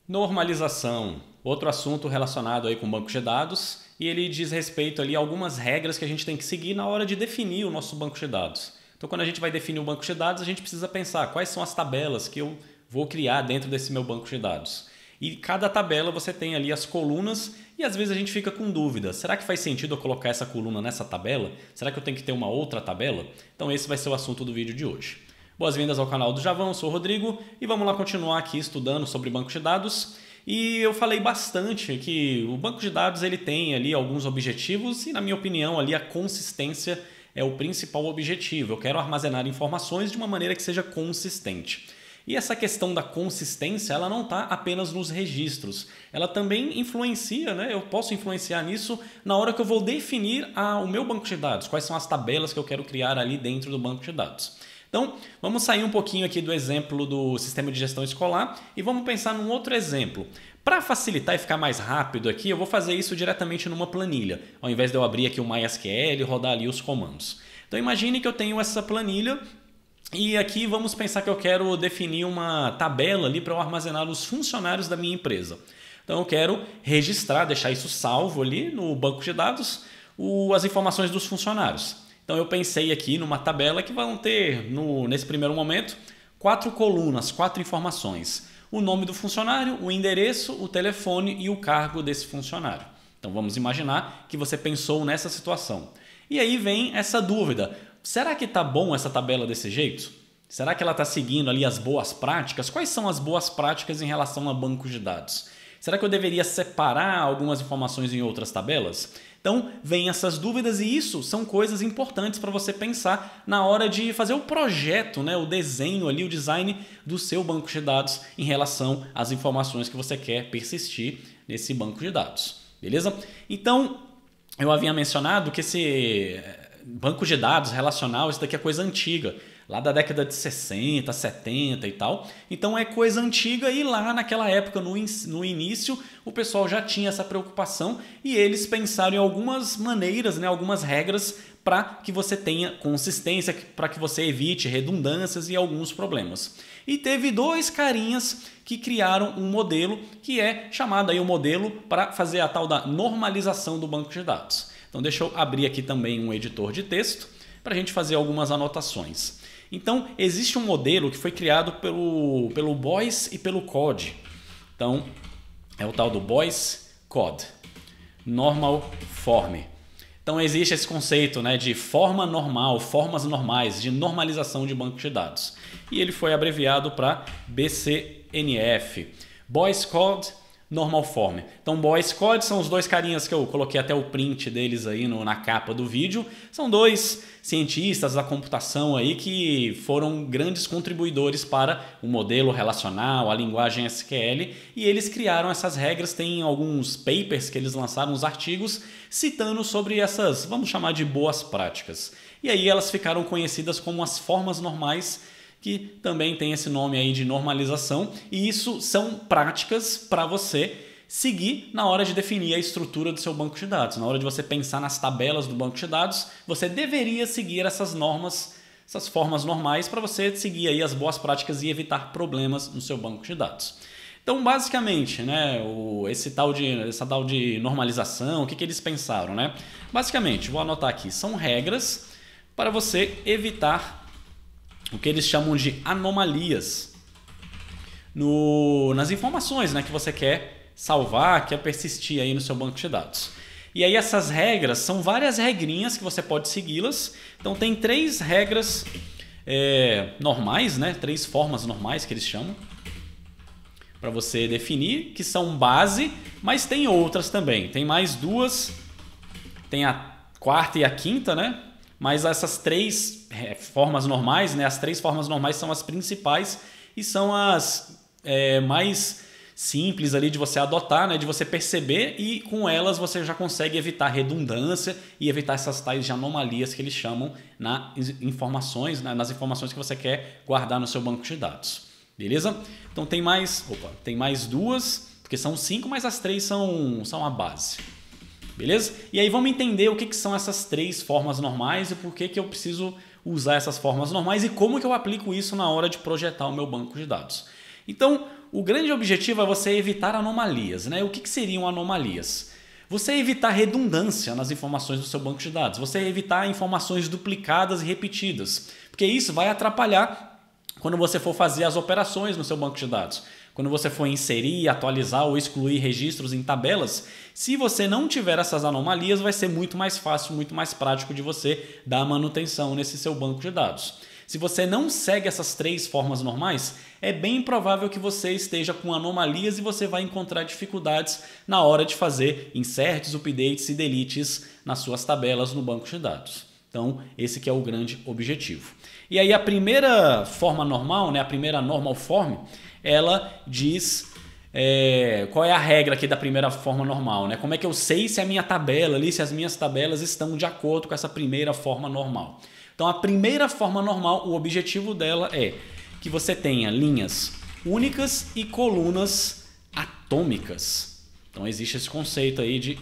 Normalização, outro assunto relacionado aí com bancos de dados, e ele diz respeito ali a algumas regras que a gente tem que seguir na hora de definir o nosso banco de dados. Então, quando a gente vai definir o banco de dados, a gente precisa pensar quais são as tabelas que eu vou criar dentro desse meu banco de dados. E cada tabela você tem ali as colunas e às vezes a gente fica com dúvida. Será que faz sentido eu colocar essa coluna nessa tabela? Será que eu tenho que ter uma outra tabela? Então esse vai ser o assunto do vídeo de hoje. Boas-vindas ao canal do Javão, eu sou o Rodrigo e vamos lá continuar aqui estudando sobre bancos de dados. E eu falei bastante que o banco de dados ele tem ali alguns objetivos e, na minha opinião, ali a consistência é o principal objetivo. Eu quero armazenar informações de uma maneira que seja consistente. E essa questão da consistência, ela não está apenas nos registros, ela também influencia, né? Eu posso influenciar nisso na hora que eu vou definir o meu banco de dados, quais são as tabelas que eu quero criar ali dentro do banco de dados. Então, vamos sair um pouquinho aqui do exemplo do sistema de gestão escolar e vamos pensar num outro exemplo. Para facilitar e ficar mais rápido aqui, eu vou fazer isso diretamente numa planilha, ao invés de eu abrir aqui o MySQL e rodar ali os comandos. Então, imagine que eu tenho essa planilha e aqui vamos pensar que eu quero definir uma tabela ali para eu armazenar os funcionários da minha empresa. Então, eu quero registrar, deixar isso salvo ali no banco de dados, as informações dos funcionários. Então eu pensei aqui numa tabela que vão ter, nesse primeiro momento, 4 colunas, 4 informações. O nome do funcionário, o endereço, o telefone e o cargo desse funcionário. Então vamos imaginar que você pensou nessa situação. E aí vem essa dúvida, será que está bom essa tabela desse jeito? Será que ela está seguindo ali as boas práticas? Quais são as boas práticas em relação a bancos de dados? Será que eu deveria separar algumas informações em outras tabelas? Então, vem essas dúvidas e isso são coisas importantes para você pensar na hora de fazer o projeto, né, o desenho ali, o design do seu banco de dados em relação às informações que você quer persistir nesse banco de dados. Beleza? Então, eu havia mencionado que esse banco de dados relacional, isso daqui é coisa antiga, lá da década de 60, 70 e tal. Então é coisa antiga e lá naquela época, no início, o pessoal já tinha essa preocupação e eles pensaram em algumas maneiras, né, algumas regras para que você tenha consistência, para que você evite redundâncias e alguns problemas. E teve 2 carinhas que criaram um modelo que é chamado aí o modelo para fazer a tal da normalização do banco de dados. Então deixa eu abrir aqui também um editor de texto para a gente fazer algumas anotações. Então, existe um modelo que foi criado pelo Boyce e pelo Code. Então, é o tal do Boyce Code, Normal Form. Então, existe esse conceito, né, de forma normal, formas normais, de normalização de banco de dados. E ele foi abreviado para BCNF, Boyce Code Normal Form. Então, Boyce Code são os 2 carinhas que eu coloquei até o print deles aí na capa do vídeo. São 2 cientistas da computação aí que foram grandes contribuidores para o modelo relacional, a linguagem SQL, e eles criaram essas regras. Tem alguns papers que eles lançaram, uns artigos, citando sobre essas, vamos chamar de boas práticas. E aí elas ficaram conhecidas como as formas normais, que também tem esse nome aí de normalização, e isso são práticas para você seguir na hora de definir a estrutura do seu banco de dados. Na hora de você pensar nas tabelas do banco de dados, você deveria seguir essas normas, essas formas normais para você seguir aí as boas práticas e evitar problemas no seu banco de dados. Então, basicamente, né, essa tal de normalização, o que eles pensaram, né? Basicamente, vou anotar aqui, são regras para você evitar o que eles chamam de anomalias nas informações, né, que você quer salvar, quer persistir aí no seu banco de dados. E aí essas regras são várias regrinhas que você pode segui-las. Então tem 3 regras normais, né, 3 formas normais que eles chamam para você definir, que são base, mas tem outras também. Tem mais 2, tem a 4ª e a 5ª, né? Mas essas 3 formas normais, né, as 3 formas normais são as principais e são as mais simples ali de você adotar, né, de você perceber, e com elas você já consegue evitar redundância e evitar essas tais de anomalias que eles chamam nas informações que você quer guardar no seu banco de dados. Beleza? Então tem mais 2, porque são 5, mas as 3 são a base. Beleza? E aí vamos entender o que são essas 3 formas normais e por que eu preciso usar essas formas normais e como que eu aplico isso na hora de projetar o meu banco de dados. Então, o grande objetivo é você evitar anomalias, né? O que seriam anomalias? Você evitar redundância nas informações do seu banco de dados, você evitar informações duplicadas e repetidas, porque isso vai atrapalhar quando você for fazer as operações no seu banco de dados. Quando você for inserir, atualizar ou excluir registros em tabelas, se você não tiver essas anomalias, vai ser muito mais fácil, muito mais prático de você dar manutenção nesse seu banco de dados. Se você não segue essas 3 formas normais, é bem provável que você esteja com anomalias e você vai encontrar dificuldades na hora de fazer inserts, updates e deletes nas suas tabelas no banco de dados. Então, esse que é o grande objetivo. E aí a primeira forma normal, né, a primeira normal form, ela diz qual é a regra aqui da primeira forma normal, né? Como é que eu sei se a minha tabela ali, se as minhas tabelas estão de acordo com essa primeira forma normal. Então a primeira forma normal, o objetivo dela é que você tenha linhas únicas e colunas atômicas. Então existe esse conceito aí de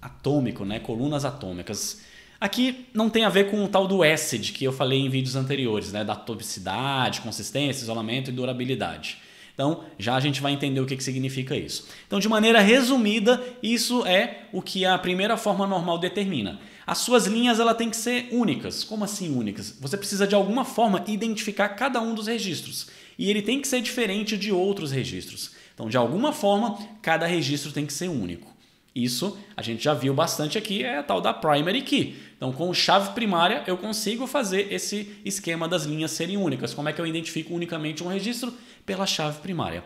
atômico, né? Colunas atômicas. Aqui não tem a ver com o tal do ACID que eu falei em vídeos anteriores, né? Da atomicidade, consistência, isolamento e durabilidade. Então já a gente vai entender o que significa isso. Então de maneira resumida, isso é o que a primeira forma normal determina. As suas linhas ela tem que ser únicas. Como assim únicas? Você precisa de alguma forma identificar cada um dos registros. E ele tem que ser diferente de outros registros. Então de alguma forma, cada registro tem que ser único. Isso a gente já viu bastante aqui, é a tal da primary key. Então com chave primária eu consigo fazer esse esquema das linhas serem únicas. Como é que eu identifico unicamente um registro? Pela chave primária.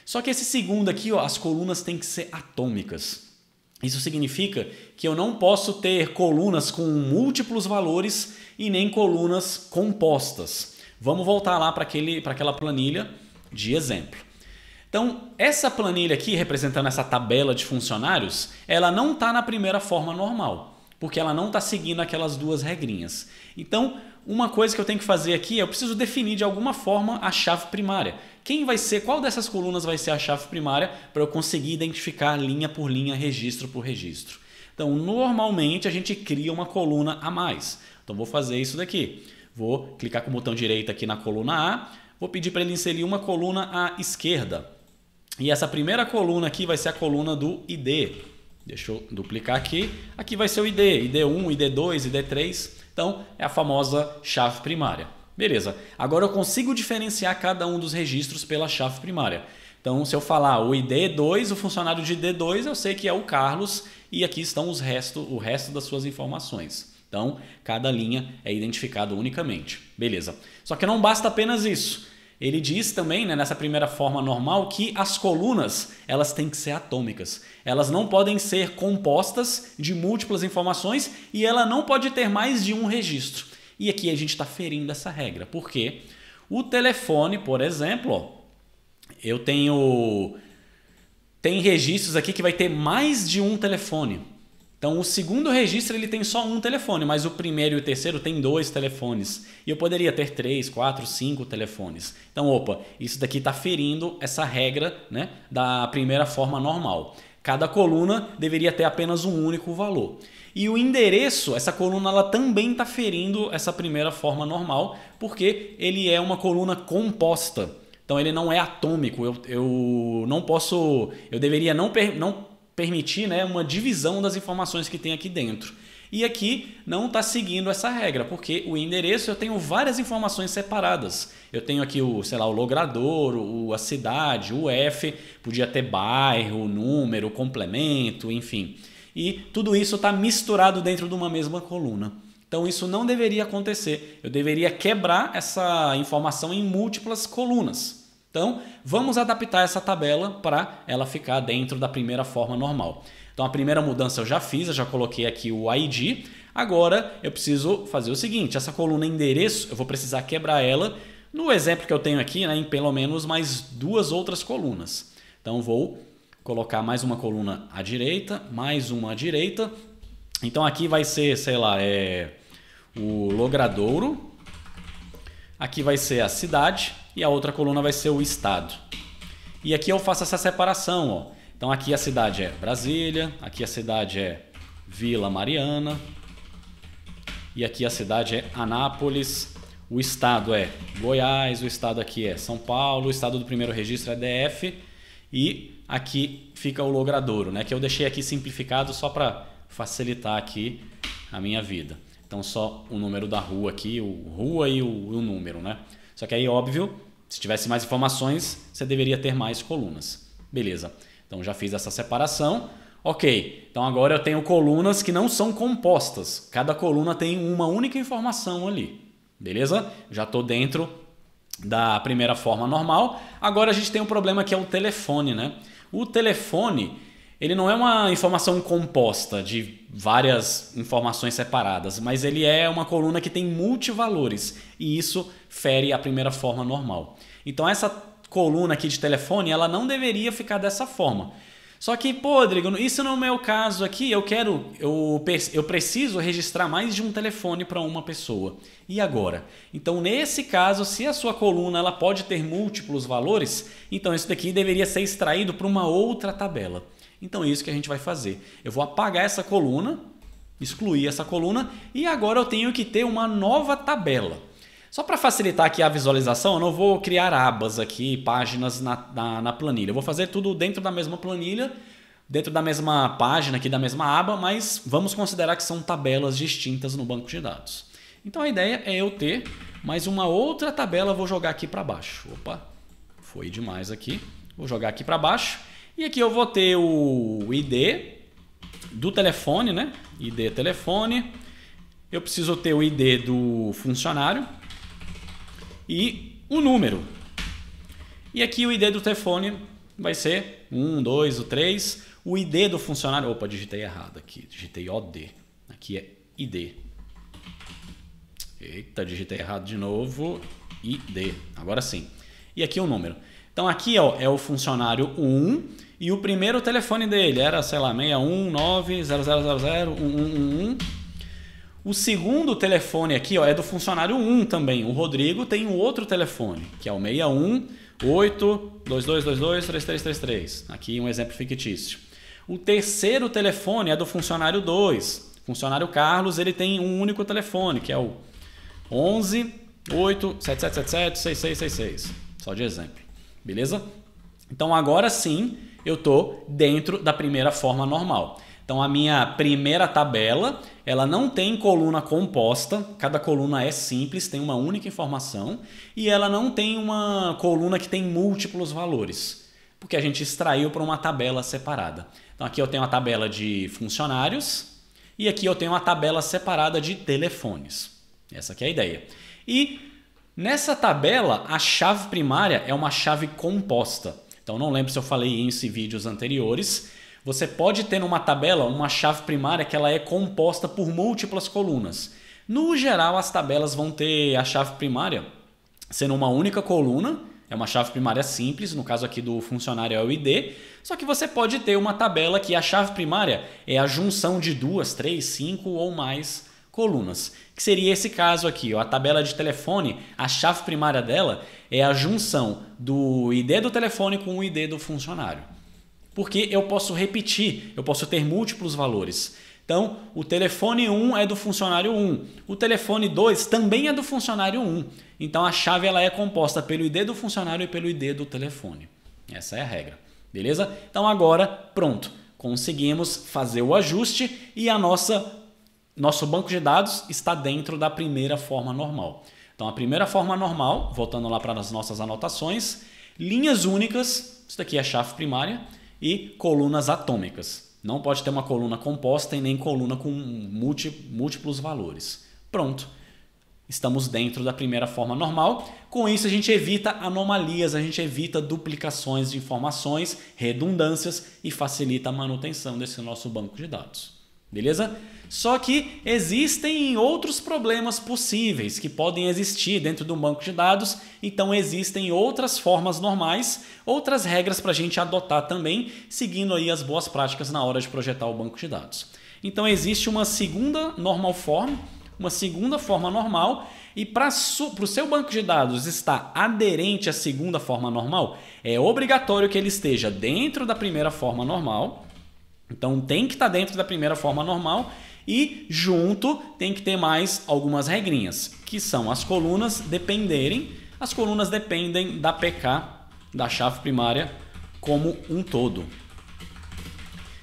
Só que esse segundo aqui, ó, as colunas têm que ser atômicas. Isso significa que eu não posso ter colunas com múltiplos valores e nem colunas compostas. Vamos voltar lá para aquela planilha de exemplo. Então, essa planilha aqui, representando essa tabela de funcionários, ela não está na primeira forma normal, porque ela não está seguindo aquelas 2 regrinhas. Então, uma coisa que eu tenho que fazer aqui é eu preciso definir de alguma forma a chave primária. Qual dessas colunas vai ser a chave primária para eu conseguir identificar linha por linha, registro por registro? Então, normalmente a gente cria uma coluna a mais. Então, vou fazer isso daqui. Vou clicar com o botão direito aqui na coluna A, vou pedir para ele inserir uma coluna à esquerda. E essa primeira coluna aqui vai ser a coluna do ID. Deixa eu duplicar aqui. Aqui vai ser o ID, ID1, ID2, ID3. Então, é a famosa chave primária. Beleza. Agora eu consigo diferenciar cada um dos registros pela chave primária. Então, se eu falar o ID2, o funcionário de ID2, eu sei que é o Carlos e aqui estão o resto das suas informações. Então, cada linha é identificada unicamente. Beleza. Só que não basta apenas isso. Ele diz também, né, nessa primeira forma normal, que as colunas elas têm que ser atômicas. Elas não podem ser compostas de múltiplas informações e ela não pode ter mais de um registro. E aqui a gente está ferindo essa regra. Por quê? O telefone, por exemplo, ó, eu tem registros aqui que vai ter mais de um telefone. Então o segundo registro ele tem só um telefone, mas o primeiro e o terceiro tem 2 telefones. E eu poderia ter 3, 4, 5 telefones. Então, opa, isso daqui está ferindo essa regra, né, da primeira forma normal. Cada coluna deveria ter apenas um único valor. E o endereço, essa coluna ela também está ferindo essa primeira forma normal, porque ele é uma coluna composta. Então ele não é atômico. Eu deveria não permitir, né, uma divisão das informações que tem aqui dentro. E aqui não está seguindo essa regra, porque o endereço eu tenho várias informações separadas. Eu tenho aqui o logradouro, a cidade, o F, podia ter bairro, número, complemento, enfim. E tudo isso está misturado dentro de uma mesma coluna. Então isso não deveria acontecer. Eu deveria quebrar essa informação em múltiplas colunas. Então, vamos adaptar essa tabela para ela ficar dentro da primeira forma normal. Então, a primeira mudança eu já fiz, eu já coloquei aqui o ID. Agora, eu preciso fazer o seguinte, essa coluna endereço, eu vou precisar quebrar ela no exemplo que eu tenho aqui, né, em pelo menos mais 2 outras colunas. Então, vou colocar mais uma coluna à direita, mais uma à direita. Então, aqui vai ser, sei lá, o logradouro. Aqui vai ser a cidade. E a outra coluna vai ser o estado. E aqui eu faço essa separação, ó. Então aqui a cidade é Brasília, aqui a cidade é Vila Mariana e aqui a cidade é Anápolis, o estado é Goiás, o estado aqui é São Paulo, o estado do primeiro registro é DF e aqui fica o logradouro, né? Que eu deixei aqui simplificado só para facilitar aqui a minha vida. Então só o número da rua aqui, o rua e o número, né? Só que aí, óbvio, se tivesse mais informações, você deveria ter mais colunas. Beleza, então já fiz essa separação. Ok, então agora eu tenho colunas que não são compostas. Cada coluna tem uma única informação ali. Beleza? Já estou dentro da primeira forma normal. Agora a gente tem um problema que é o telefone, né? O telefone, ele não é uma informação composta de várias informações separadas, mas ele é uma coluna que tem multivalores e isso fere a primeira forma normal. Então essa coluna aqui de telefone, ela não deveria ficar dessa forma. Só que, pô, Rodrigo, isso no meu caso aqui, eu preciso registrar mais de um telefone para uma pessoa. E agora? Então, nesse caso, se a sua coluna ela pode ter múltiplos valores, então isso daqui deveria ser extraído para uma outra tabela. Então, é isso que a gente vai fazer. Eu vou apagar essa coluna, excluir essa coluna, e agora eu tenho que ter uma nova tabela. Só para facilitar aqui a visualização, eu não vou criar abas aqui, páginas na planilha. Eu vou fazer tudo dentro da mesma planilha, dentro da mesma página aqui, da mesma aba, mas vamos considerar que são tabelas distintas no banco de dados. Então a ideia é eu ter mais uma outra tabela, vou jogar aqui para baixo. Opa, foi demais aqui. Vou jogar aqui para baixo. E aqui eu vou ter o ID do telefone, né? ID telefone. Eu preciso ter o ID do funcionário. E o número. E aqui o ID do telefone vai ser 1, 2, o 3. O ID do funcionário... Opa, digitei errado aqui. Digitei OD. Aqui é ID. Eita, digitei errado de novo. ID. Agora sim. E aqui o número. Então aqui ó, é o funcionário 1. E o primeiro telefone dele era, sei lá, 61900001111. O segundo telefone aqui ó, é do funcionário 1 também. O Rodrigo tem um outro telefone, que é o 61822223333. Aqui um exemplo fictício. O terceiro telefone é do funcionário 2. O funcionário Carlos ele tem um único telefone, que é o 1187777666. Só de exemplo. Beleza? Então agora sim eu estou dentro da primeira forma normal. Então a minha primeira tabela, ela não tem coluna composta, cada coluna é simples, tem uma única informação e ela não tem uma coluna que tem múltiplos valores, porque a gente extraiu para uma tabela separada. Então aqui eu tenho a tabela de funcionários e aqui eu tenho uma tabela separada de telefones. Essa aqui é a ideia. E nessa tabela, a chave primária é uma chave composta. Então não lembro se eu falei isso em vídeos anteriores. Você pode ter numa tabela uma chave primária que ela é composta por múltiplas colunas. No geral, as tabelas vão ter a chave primária sendo uma única coluna, é uma chave primária simples, no caso aqui do funcionário é o ID, só que você pode ter uma tabela que a chave primária é a junção de 2, 3, 5 ou mais colunas, que seria esse caso aqui, ó, a tabela de telefone, a chave primária dela é a junção do ID do telefone com o ID do funcionário. Porque eu posso repetir, eu posso ter múltiplos valores. Então, o telefone 1 é do funcionário 1, o telefone 2 também é do funcionário 1. Então, a chave ela é composta pelo ID do funcionário e pelo ID do telefone. Essa é a regra, beleza? Então, agora, pronto, conseguimos fazer o ajuste e nosso banco de dados está dentro da primeira forma normal. Então, a primeira forma normal, voltando lá para as nossas anotações, linhas únicas, isso daqui é a chave primária, e colunas atômicas. Não pode ter uma coluna composta e nem coluna com múltiplos valores. Pronto. Estamos dentro da primeira forma normal. Com isso a gente evita anomalias, a gente evita duplicações de informações, redundâncias e facilita a manutenção desse nosso banco de dados. Beleza? Só que existem outros problemas possíveis que podem existir dentro do banco de dados, então existem outras formas normais, outras regras para a gente adotar também, seguindo aí as boas práticas na hora de projetar o banco de dados. Então existe uma segunda normal form, uma segunda forma normal, e para o seu banco de dados estar aderente à segunda forma normal, é obrigatório que ele esteja dentro da primeira forma normal. Então tem que estar dentro da primeira forma normal E junto tem que ter mais algumas regrinhas, que são as colunas dependerem. As colunas dependem da PK, da chave primária, como um todo.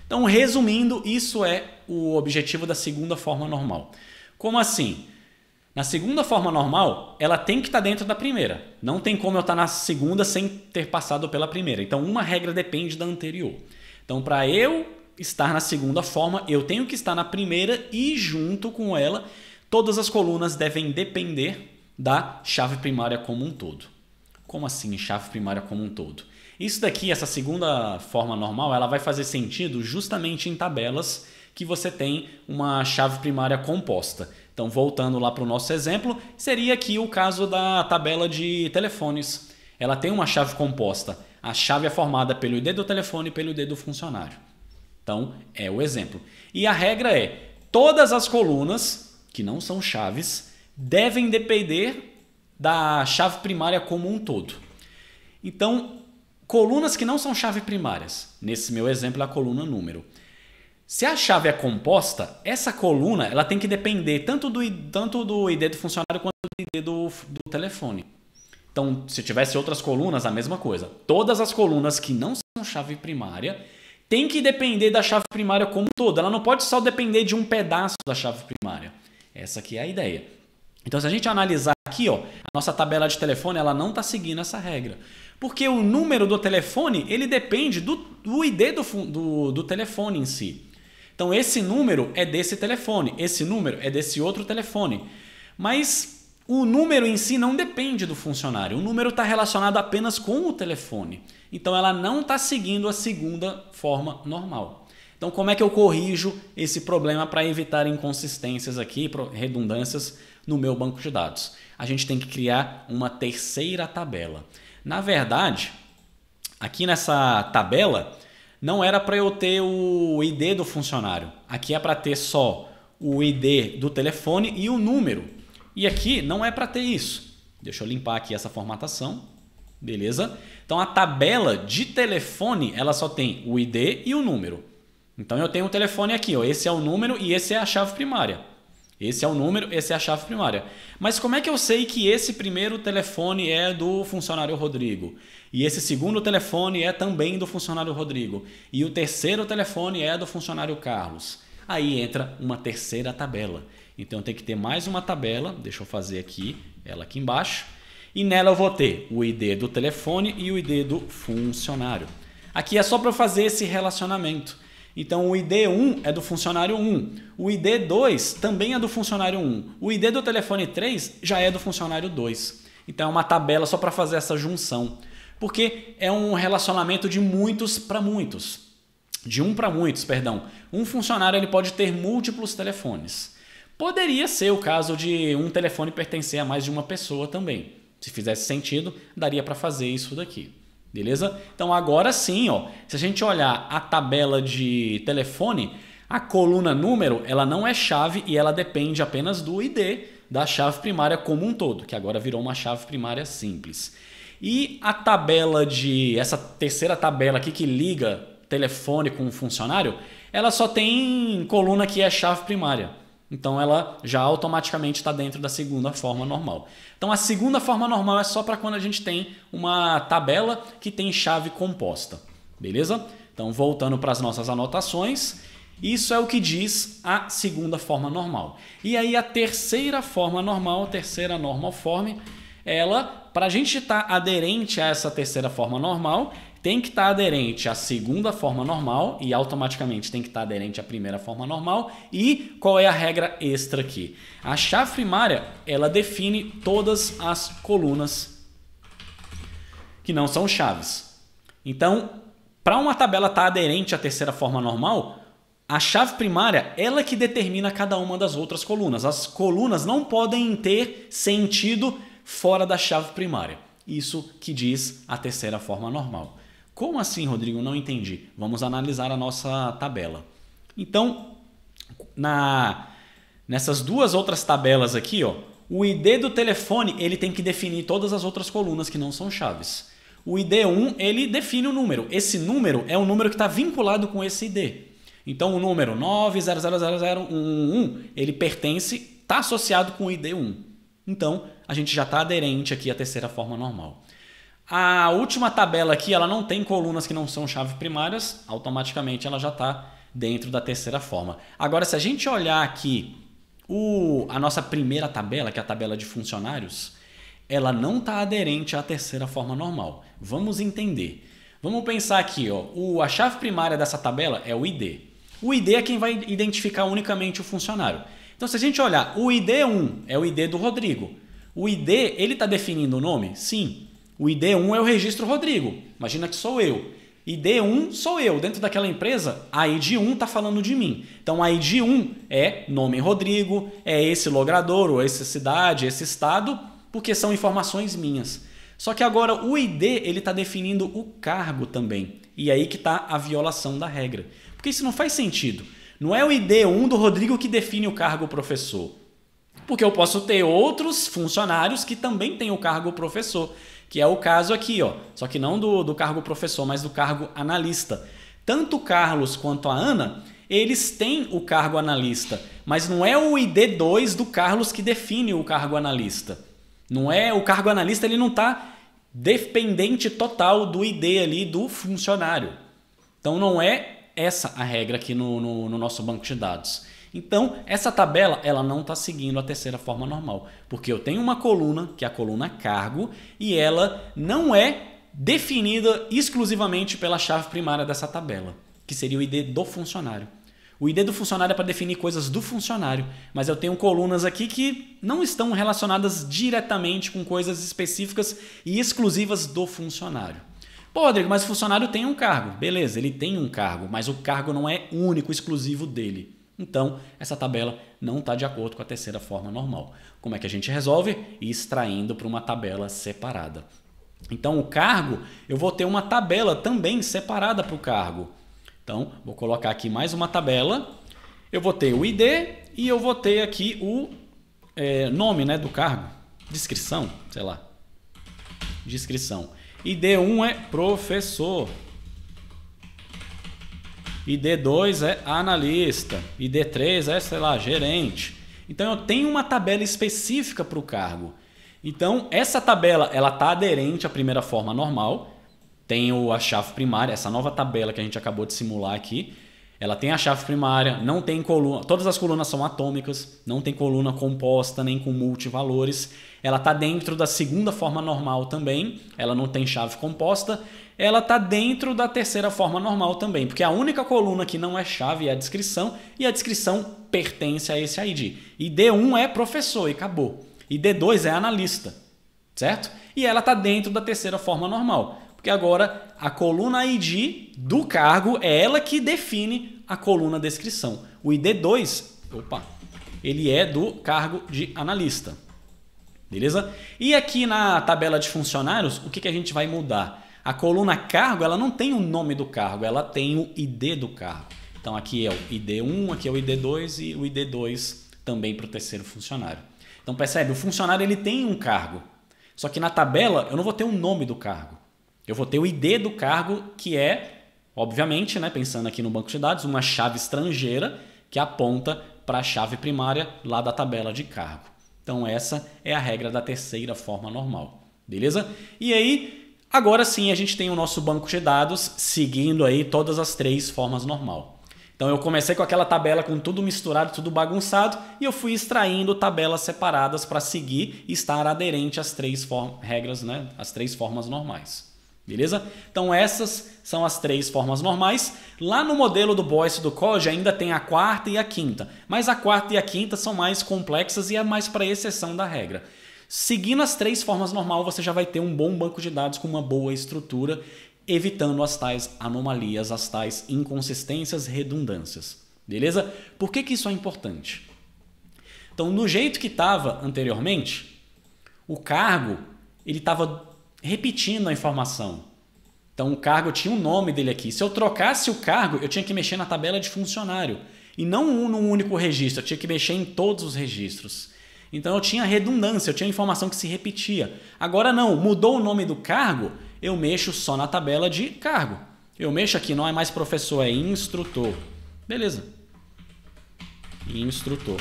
Então, resumindo, isso é o objetivo da segunda forma normal. Como assim? Na segunda forma normal, ela tem que estar dentro da primeira. Não tem como eu estar na segunda sem ter passado pela primeira. Então, uma regra depende da anterior. Então, para eu estar na segunda forma, eu tenho que estar na primeira e junto com ela, todas as colunas devem depender da chave primária como um todo. Como assim chave primária como um todo? Isso daqui, essa segunda forma normal, ela vai fazer sentido justamente em tabelas que você tem uma chave primária composta. Então, voltando lá para o nosso exemplo, seria aqui o caso da tabela de telefones. Ela tem uma chave composta. A chave é formada pelo ID do telefone e pelo ID do funcionário. Então, é o exemplo. E a regra é, todas as colunas, que não são chaves, devem depender da chave primária como um todo. Então, colunas que não são chave primárias, nesse meu exemplo é a coluna número. Se a chave é composta, essa coluna ela tem que depender tanto do ID do funcionário quanto do ID do telefone. Então, se tivesse outras colunas, a mesma coisa. Todas as colunas que não são chave primária têm que depender da chave primária como um todo. Ela não pode só depender de um pedaço da chave primária. Essa aqui é a ideia. Então, se a gente analisar aqui, ó, a nossa tabela de telefone ela não está seguindo essa regra. Porque o número do telefone ele depende do ID do telefone em si. Então, esse número é desse telefone, esse número é desse outro telefone. Mas o número em si não depende do funcionário. O número está relacionado apenas com o telefone. Então, ela não está seguindo a segunda forma normal. Então, como é que eu corrijo esse problema para evitar inconsistências aqui, redundâncias no meu banco de dados? A gente tem que criar uma terceira tabela. Na verdade, aqui nessa tabela, não era para eu ter o ID do funcionário. Aqui é para ter só o ID do telefone e o número. E aqui não é para ter isso. Deixa eu limpar aqui essa formatação. Beleza? Então, a tabela de telefone, ela só tem o ID e o número. Então, eu tenho o telefone aqui, ó. Esse é o número e esse é a chave primária. Esse é o número, esse é a chave primária. Mas como é que eu sei que esse primeiro telefone é do funcionário Rodrigo? E esse segundo telefone é também do funcionário Rodrigo? E o terceiro telefone é do funcionário Carlos? Aí entra uma terceira tabela. Então, tem que ter mais uma tabela. Deixa eu fazer aqui, ela aqui embaixo. E nela eu vou ter o ID do telefone e o ID do funcionário. Aqui é só para eu fazer esse relacionamento. Então, o ID 1 é do funcionário 1. O ID 2 também é do funcionário 1. O ID do telefone 3 já é do funcionário 2. Então, é uma tabela só para fazer essa junção. Porque é um relacionamento de muitos para muitos. De um para muitos, perdão. Um funcionário ele pode ter múltiplos telefones. Poderia ser o caso de um telefone pertencer a mais de uma pessoa também. Se fizesse sentido, daria para fazer isso daqui. Beleza? Então agora sim, ó, se a gente olhar a tabela de telefone, a coluna número ela não é chave e ela depende apenas do ID da chave primária como um todo, que agora virou uma chave primária simples. E a tabela essa terceira tabela aqui que liga telefone com funcionário, ela só tem coluna que é chave primária. Então, ela já automaticamente está dentro da segunda forma normal. Então, a segunda forma normal é só para quando a gente tem uma tabela que tem chave composta. Beleza? Então, voltando para as nossas anotações, isso é o que diz a segunda forma normal. E aí, a terceira forma normal, a terceira normal form, ela, para a gente estar aderente a essa terceira forma normal, tem que estar aderente à segunda forma normal e automaticamente tem que estar aderente à primeira forma normal. E qual é a regra extra aqui? A chave primária, ela define todas as colunas que não são chaves. Então, para uma tabela estar aderente à terceira forma normal, a chave primária, ela que determina cada uma das outras colunas. As colunas não podem ter sentido fora da chave primária. Isso que diz a terceira forma normal. Como assim, Rodrigo? Não entendi. Vamos analisar a nossa tabela. Então, nessas duas outras tabelas aqui, ó, o ID do telefone ele tem que definir todas as outras colunas que não são chaves. O ID1 ele define o número. Esse número é o número que está vinculado com esse ID. Então o número 9000011, ele pertence, está associado com o ID 1. Então a gente já está aderente aqui à terceira forma normal. A última tabela aqui, ela não tem colunas que não são chave primárias, automaticamente ela já está dentro da terceira forma. Agora, se a gente olhar aqui a nossa primeira tabela, que é a tabela de funcionários, ela não está aderente à terceira forma normal. Vamos entender. Vamos pensar aqui, ó, a chave primária dessa tabela é o ID. O ID é quem vai identificar unicamente o funcionário. Então, se a gente olhar, o ID1 é o ID do Rodrigo. O ID, ele está definindo o nome? Sim. O ID1 é o registro Rodrigo. Imagina que sou eu. ID1 sou eu. Dentro daquela empresa, a ID1 está falando de mim. Então, a ID1 é nome Rodrigo, é esse logrador, ou essa cidade, esse estado, porque são informações minhas. Só que agora o ID ele está definindo o cargo também. E aí que está a violação da regra. Porque isso não faz sentido. Não é o ID1 do Rodrigo que define o cargo professor. Porque eu posso ter outros funcionários que também têm o cargo professor. Que é o caso aqui, ó. Só que não do cargo professor, mas do cargo analista. Tanto o Carlos quanto a Ana, eles têm o cargo analista. Mas não é o ID2 do Carlos que define o cargo analista. Não é o cargo analista, ele não está dependente total do ID ali do funcionário. Então não é essa a regra aqui no nosso banco de dados. Então essa tabela ela não está seguindo a terceira forma normal, porque eu tenho uma coluna, que é a coluna cargo, e ela não é definida exclusivamente pela chave primária dessa tabela, que seria o ID do funcionário. O ID do funcionário é para definir coisas do funcionário, mas eu tenho colunas aqui que não estão relacionadas diretamente com coisas específicas e exclusivas do funcionário. Pô, Rodrigo, mas o funcionário tem um cargo. Beleza, ele tem um cargo, mas o cargo não é único, exclusivo dele. Então, essa tabela não está de acordo com a terceira forma normal. Como é que a gente resolve? Extraindo para uma tabela separada. Então, o cargo, eu vou ter uma tabela também separada para o cargo. Então, vou colocar aqui mais uma tabela. Eu vou ter o ID e eu vou ter aqui o nome, né, do cargo. Descrição, sei lá. Descrição. ID1 é professor. ID2 é analista. ID3 é, sei lá, gerente. Então, eu tenho uma tabela específica para o cargo. Então, essa tabela ela está aderente à primeira forma normal. Tem a chave primária, essa nova tabela que a gente acabou de simular aqui. Ela tem a chave primária, não tem coluna, todas as colunas são atômicas, não tem coluna composta nem com multivalores. Ela está dentro da segunda forma normal também, ela não tem chave composta. Ela está dentro da terceira forma normal também, porque a única coluna que não é chave é a descrição, e a descrição pertence a esse ID. ID1 é professor e acabou. ID2 é analista, certo? E ela está dentro da terceira forma normal. Porque agora a coluna ID do cargo é ela que define a coluna descrição. O ID2, ele é do cargo de analista. Beleza? E aqui na tabela de funcionários, o que a gente vai mudar? A coluna cargo, ela não tem o nome do cargo, ela tem o ID do cargo. Então aqui é o ID1, aqui é o ID2 e o ID2 também para o terceiro funcionário. Então percebe, o funcionário ele tem um cargo. Só que na tabela eu não vou ter o nome do cargo. Eu vou ter o ID do cargo, que é, obviamente, né, pensando aqui no banco de dados, uma chave estrangeira que aponta para a chave primária lá da tabela de cargo. Então essa é a regra da terceira forma normal. Beleza? E aí, agora sim a gente tem o nosso banco de dados seguindo aí todas as três formas normal. Então eu comecei com aquela tabela com tudo misturado, tudo bagunçado, e eu fui extraindo tabelas separadas para seguir e estar aderente às três regras, né, às três formas normais. Beleza? Então essas são as três formas normais. Lá no modelo do Boyce do COGE ainda tem a quarta e a quinta, mas a quarta e a quinta são mais complexas e é mais para exceção da regra. Seguindo as três formas normais, você já vai ter um bom banco de dados com uma boa estrutura, evitando as tais anomalias, as tais inconsistências, redundâncias. Beleza? Por que isso é importante? Então, no jeito que estava anteriormente, o cargo ele estava repetindo a informação. Então o cargo tinha o nome dele aqui. Se eu trocasse o cargo, eu tinha que mexer na tabela de funcionário. E não num único registro, eu tinha que mexer em todos os registros. Então eu tinha redundância, eu tinha informação que se repetia. Agora não, mudou o nome do cargo, eu mexo só na tabela de cargo. Eu mexo aqui, não é mais professor, é instrutor. Beleza. Instrutor.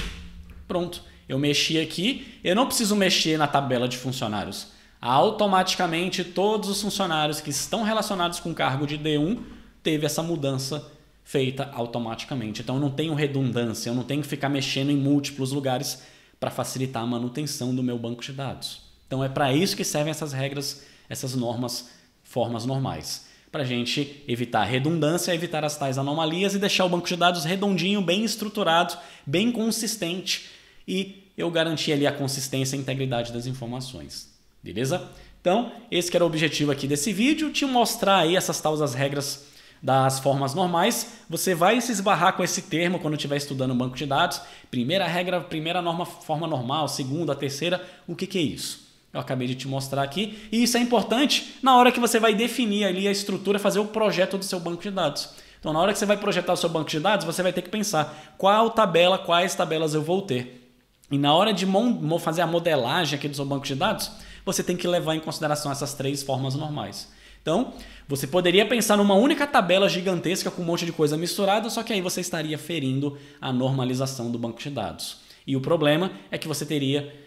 Pronto. Eu mexi aqui. Eu não preciso mexer na tabela de funcionários. Automaticamente, todos os funcionários que estão relacionados com o cargo de D1 teve essa mudança feita automaticamente. Então, eu não tenho redundância. Eu não tenho que ficar mexendo em múltiplos lugares para facilitar a manutenção do meu banco de dados. Então, é para isso que servem essas regras, essas normas, formas normais. Para a gente evitar redundância, evitar as tais anomalias e deixar o banco de dados redondinho, bem estruturado, bem consistente e eu garantir ali a consistência e a integridade das informações. Beleza? Então, esse que era o objetivo aqui desse vídeo, te mostrar aí essas tais regras das formas normais. Você vai se esbarrar com esse termo quando estiver estudando o banco de dados. Primeira regra, primeira norma, forma normal, segunda, terceira, o que é isso? Eu acabei de te mostrar aqui e isso é importante na hora que você vai definir ali a estrutura, fazer o projeto do seu banco de dados. Então, na hora que você vai projetar o seu banco de dados, você vai ter que pensar quais tabelas eu vou ter. E na hora de fazer a modelagem aqui do seu banco de dados, você tem que levar em consideração essas três formas normais. Então, você poderia pensar numa única tabela gigantesca com um monte de coisa misturada, só que aí você estaria ferindo a normalização do banco de dados. E o problema é que você teria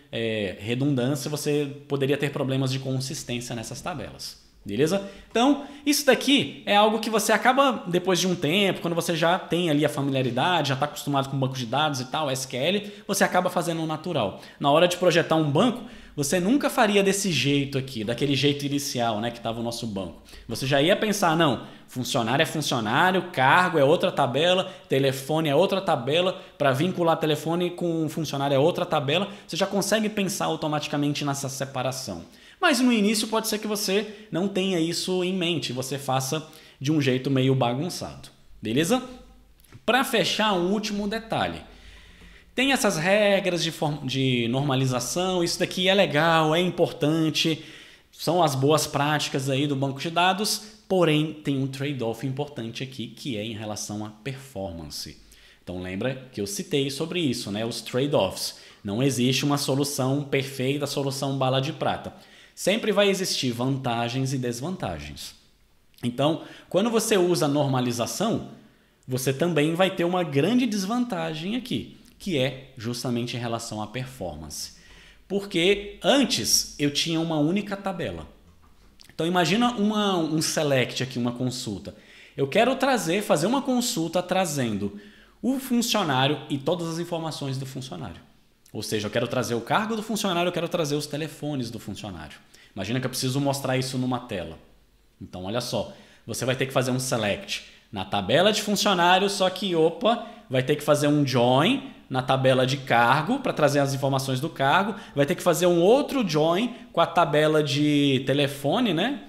redundância, você poderia ter problemas de consistência nessas tabelas. Beleza? Então, isso daqui é algo que você acaba, depois de um tempo, quando você já tem ali a familiaridade, já está acostumado com banco de dados e tal, SQL, você acaba fazendo natural. Na hora de projetar um banco, você nunca faria desse jeito aqui, daquele jeito inicial, né, que estava o nosso banco. Você já ia pensar, não, funcionário é funcionário, cargo é outra tabela, telefone é outra tabela, para vincular telefone com funcionário é outra tabela, você já consegue pensar automaticamente nessa separação. Mas no início pode ser que você não tenha isso em mente, você faça de um jeito meio bagunçado, beleza? Para fechar, um último detalhe. Tem essas regras de normalização, isso daqui é legal, é importante, são as boas práticas aí do banco de dados, porém tem um trade-off importante aqui, que é em relação à performance. Então lembra que eu citei sobre isso, né? Os trade-offs. Não existe uma solução perfeita, solução bala de prata. Sempre vai existir vantagens e desvantagens. Então, quando você usa normalização, você também vai ter uma grande desvantagem aqui, que é justamente em relação à performance. Porque antes eu tinha uma única tabela. Então imagina um select aqui, uma consulta. Eu quero fazer uma consulta trazendo o funcionário e todas as informações do funcionário. Ou seja, eu quero trazer o cargo do funcionário, eu quero trazer os telefones do funcionário. Imagina que eu preciso mostrar isso numa tela. Então, olha só, você vai ter que fazer um select na tabela de funcionário, só que, vai ter que fazer um join na tabela de cargo para trazer as informações do cargo, vai ter que fazer um outro join com a tabela de telefone, né?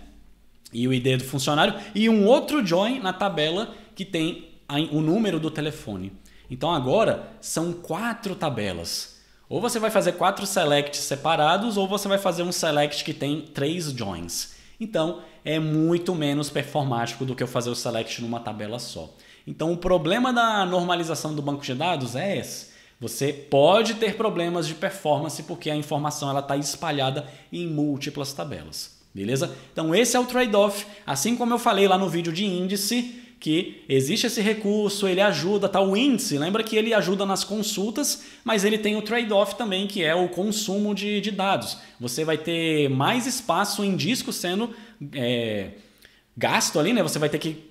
E o ID do funcionário, e um outro join na tabela que tem o número do telefone. Então, agora, são 4 tabelas. Ou você vai fazer 4 selects separados, ou você vai fazer um select que tem 3 joins. Então, é muito menos performático do que eu fazer o select numa tabela só. Então, o problema da normalização do banco de dados é esse. Você pode ter problemas de performance porque a informação está espalhada em múltiplas tabelas. Beleza? Então, esse é o trade-off. Assim como eu falei lá no vídeo de índice, que existe esse recurso, ele ajuda, tá? O índice, lembra que ele ajuda nas consultas, mas ele tem o trade-off também, que é o consumo de dados. Você vai ter mais espaço em disco sendo gasto ali, né? Você vai ter que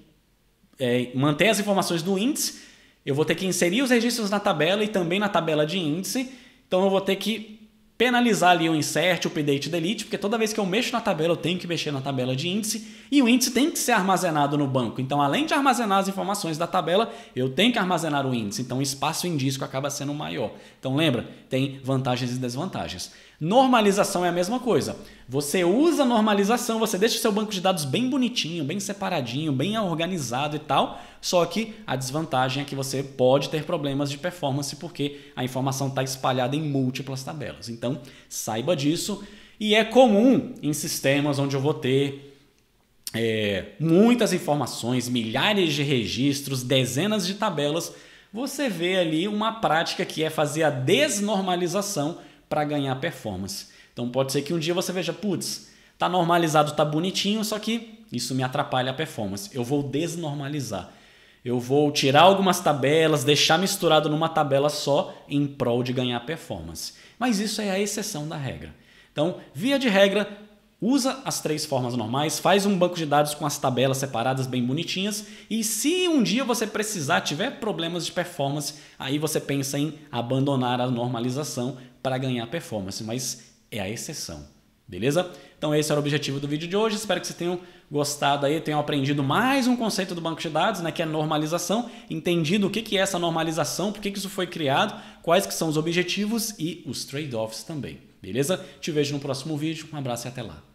manter as informações do índice, eu vou ter que inserir os registros na tabela e também na tabela de índice, então eu vou ter que penalizar ali o insert, o update, delete, porque toda vez que eu mexo na tabela, eu tenho que mexer na tabela de índice e o índice tem que ser armazenado no banco. Então, além de armazenar as informações da tabela, eu tenho que armazenar o índice. Então, o espaço em disco acaba sendo maior. Então, lembra? Tem vantagens e desvantagens. Normalização é a mesma coisa. Você usa normalização, você deixa o seu banco de dados bem bonitinho, bem separadinho, bem organizado e tal, só que a desvantagem é que você pode ter problemas de performance porque a informação está espalhada em múltiplas tabelas. Então, saiba disso. E é comum em sistemas onde eu vou ter muitas informações, milhares de registros, dezenas de tabelas, você vê ali uma prática que é fazer a desnormalização para ganhar performance. Então pode ser que um dia você veja, putz, tá normalizado, tá bonitinho, só que isso me atrapalha a performance. Eu vou desnormalizar. Eu vou tirar algumas tabelas, deixar misturado numa tabela só em prol de ganhar performance. Mas isso é a exceção da regra. Então, via de regra, usa as 3 formas normais, faz um banco de dados com as tabelas separadas bem bonitinhas e se um dia você precisar, tiver problemas de performance, aí você pensa em abandonar a normalização para ganhar performance, mas é a exceção. Beleza? Então esse era o objetivo do vídeo de hoje, espero que vocês tenham gostado aí, tenham aprendido mais um conceito do banco de dados, né, que é normalização, entendido o que é essa normalização, por que isso foi criado, quais que são os objetivos e os trade-offs também. Beleza? Te vejo no próximo vídeo, um abraço e até lá.